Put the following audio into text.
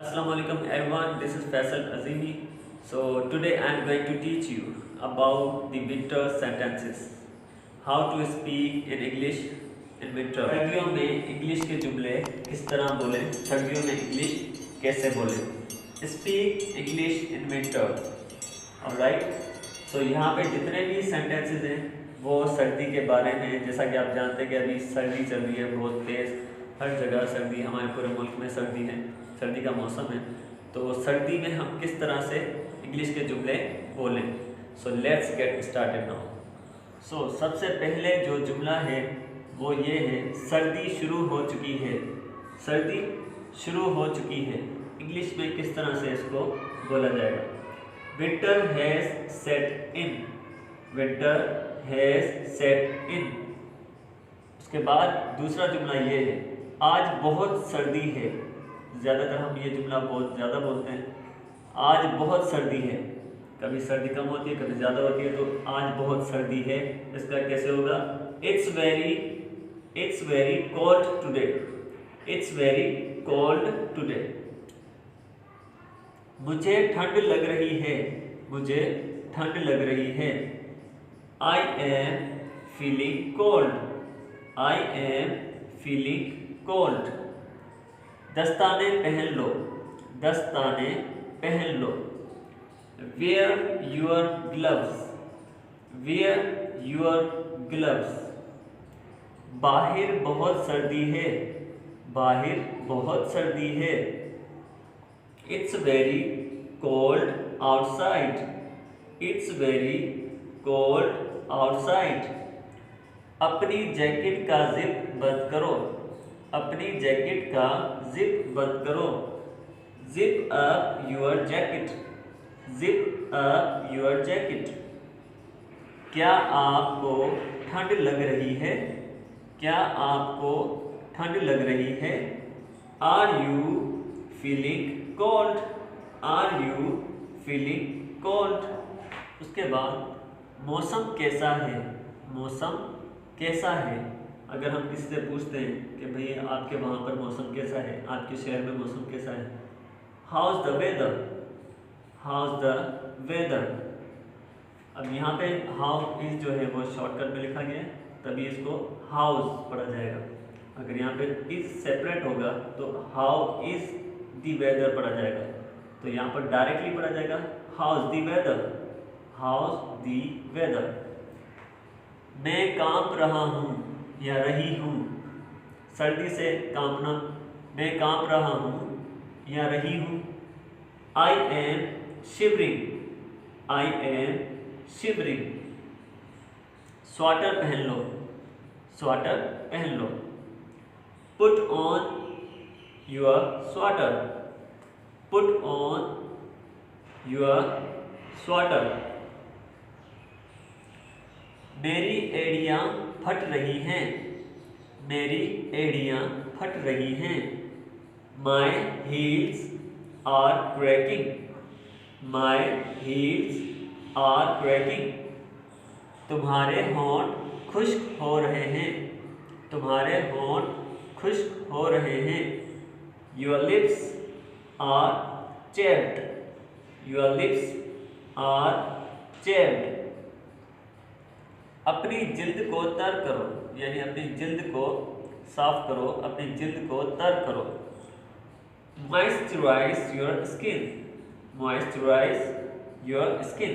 Assalamu alaikum everyone, this is Faisal Azimi. So today I am going to teach you about the winter sentences. How to speak in English in winter. सर्दियों में English के जुमले किस तरह बोलें, सर्दियों में इंग्लिश कैसे बोलें. Speak English in winter. Alright. So यहाँ पे जितने भी sentences हैं वो सर्दी के बारे में. जैसा कि आप जानते हैं कि अभी सर्दी चल रही है बहुत तेज़, हर जगह सर्दी, हमारे पूरे मुल्क में सर्दी है, सर्दी का मौसम है. तो सर्दी में हम किस तरह से इंग्लिश के जुमले बोलें. So let's get started now. So सबसे पहले जो जुमला है वो ये है, सर्दी शुरू हो चुकी है. सर्दी शुरू हो चुकी है, इंग्लिश में किस तरह से इसको बोला जाएगा. Winter has set in. Winter has set in. उसके बाद दूसरा जुमला ये है, आज बहुत सर्दी है. ज़्यादातर हम ये जुमला बहुत ज़्यादा बोलते हैं, आज बहुत सर्दी है. कभी सर्दी कम होती है, कभी ज़्यादा होती है. तो आज बहुत सर्दी है, इसका कैसे होगा. It's very cold today. It's very cold today. मुझे ठंड लग रही है. मुझे ठंड लग रही है. I am feeling cold. I am feeling cold. दस्ताने पहन लो. दस्ताने पहन लो. Wear your gloves. Wear your gloves. बाहर बहुत सर्दी है. बाहर बहुत सर्दी है. It's very cold outside. It's very cold outside. अपनी जैकेट का जिप बंद करो. अपनी जैकेट का जिप बंद करो. Zip up your jacket. Zip up your jacket. क्या आपको ठंड लग रही है. क्या आपको ठंड लग रही है. Are you feeling cold. Are you feeling cold. उसके बाद मौसम कैसा है. मौसम कैसा है. अगर हम किसी से पूछते हैं कि भाई आपके वहाँ पर मौसम कैसा है, आपके शहर में मौसम कैसा है, how's the weather. How's the weather. अब यहाँ पे हाउ इज जो है वो शॉर्टकट में लिखा गया है, तभी इसको हाउस पढ़ा जाएगा. अगर यहाँ पे इज सेपरेट होगा तो हाउ इज द वेदर पढ़ा जाएगा. तो यहाँ पर डायरेक्टली पढ़ा जाएगा how's the weather. How's the weather. मैं कांप रहा हूँ या रही हूँ. सर्दी से कांपना. मैं कांप रहा हूँ या रही हूँ. I am shivering. I am shivering. Sweater पहन लो. स्वेटर पहन लो. Put on your sweater. Put on your sweater. मेरी एड़ियाँ फट रही हैं. मेरी एड़ियाँ फट रही हैं. My heels are cracking. My heels are cracking. तुम्हारे होंठ खुश्क हो रहे हैं. तुम्हारे होंठ खुश्क हो रहे हैं. Your lips are chapped. Your lips are chapped. अपनी जिल्द को तर करो, यानी अपनी जिल्द को साफ करो, अपनी जिल्द को तर करो. Moisturise your skin. Moisturise your skin.